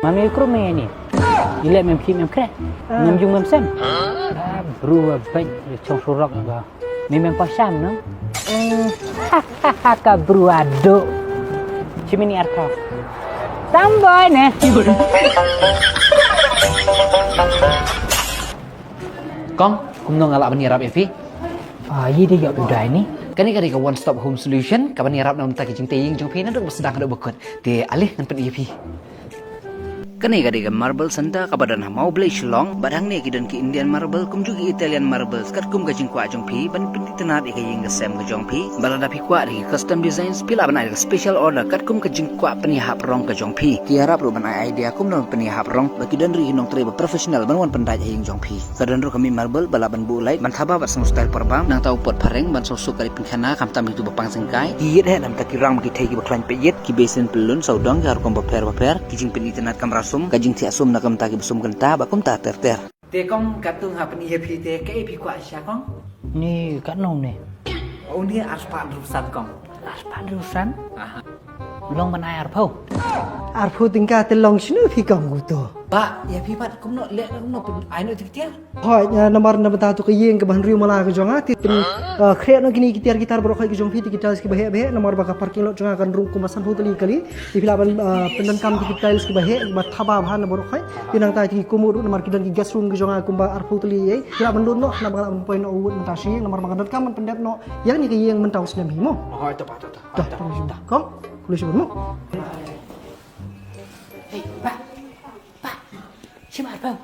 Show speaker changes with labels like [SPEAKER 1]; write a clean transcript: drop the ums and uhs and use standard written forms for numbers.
[SPEAKER 1] Mami kru me ni. Gila mem kim mem kre. Mem jung mem sem. Bro baik chong surak ba. Mem pasam no. Ka bro ado. Chimini arka. Tamboy ne.
[SPEAKER 2] Kong, kumno ngalak menirap Evi.
[SPEAKER 1] Yi dia udah ini.
[SPEAKER 2] Kani kari ka one stop home solution, ka menirap na umtaki jing teying jong pi na dok sedang ada bekut. Te alih ngan pen Evi. Kani kari ka marble santa ka badan ha mau blai shilong, badang ne ki don ki Indian marble kum juga Italian marble. Skat kum ka jing kwa jong pi, ban pen tenat ka ying ka sem ka jong pi. Balada pi kwa ri custom designs pila ban ka special order kat kum ka jing kwa pen hap rong ka jong pi. Ki harap ro ban idea kum non pen hap rong, baki don ri hinong tre professional ban wan pendaj ying jong pi. Kadon ro kami marble bala ban bulai, ban thaba bat sang style perbam nang tau pot pareng ban sosok kali penkhana kam tam itu bapang sengkai. Ki yet he nam takirang ki thai ki baklan pe yet ki besen pelun saudong ki har kom baper ki jing pen internet kam rasum ka jing ti asum na kam ta ki besum kan ta ba kum ta ter ter. Te kong katung ha pen EP te ka EP kwa sya kong.
[SPEAKER 1] Ni kat nong ni.
[SPEAKER 2] Oh ni aspa rusan kong.
[SPEAKER 1] Aspan rusan. Long ban air pau.
[SPEAKER 3] Arfu tingkat telong sini fikang guto.
[SPEAKER 2] Ba, ya pi pat kum no le kum no pen ai no tik tiar.
[SPEAKER 3] Hoi nomor na bata tu kayeng ke bahan riu malah ke jonga ti pen kret no kini kitar gitar bro khai ke jong pi ti kitar ski bahe bahe nomor baka parking lot jonga kan room kumasan hutali kali ti filaban pendan kam ti kitar ski bahe ma thaba bhan na bro khai pinang tai ti kumur nomor kidan ki gas room ke jonga kumba arfu tali ye filaban lun no na bala point no wut mentasi nomor baka dot kam pendat no yang ni kayeng mentau snem himo.
[SPEAKER 2] Oh, itu pat.
[SPEAKER 3] Dah, kom. Kulis mo.
[SPEAKER 1] Hey, Pak. Siapa pau?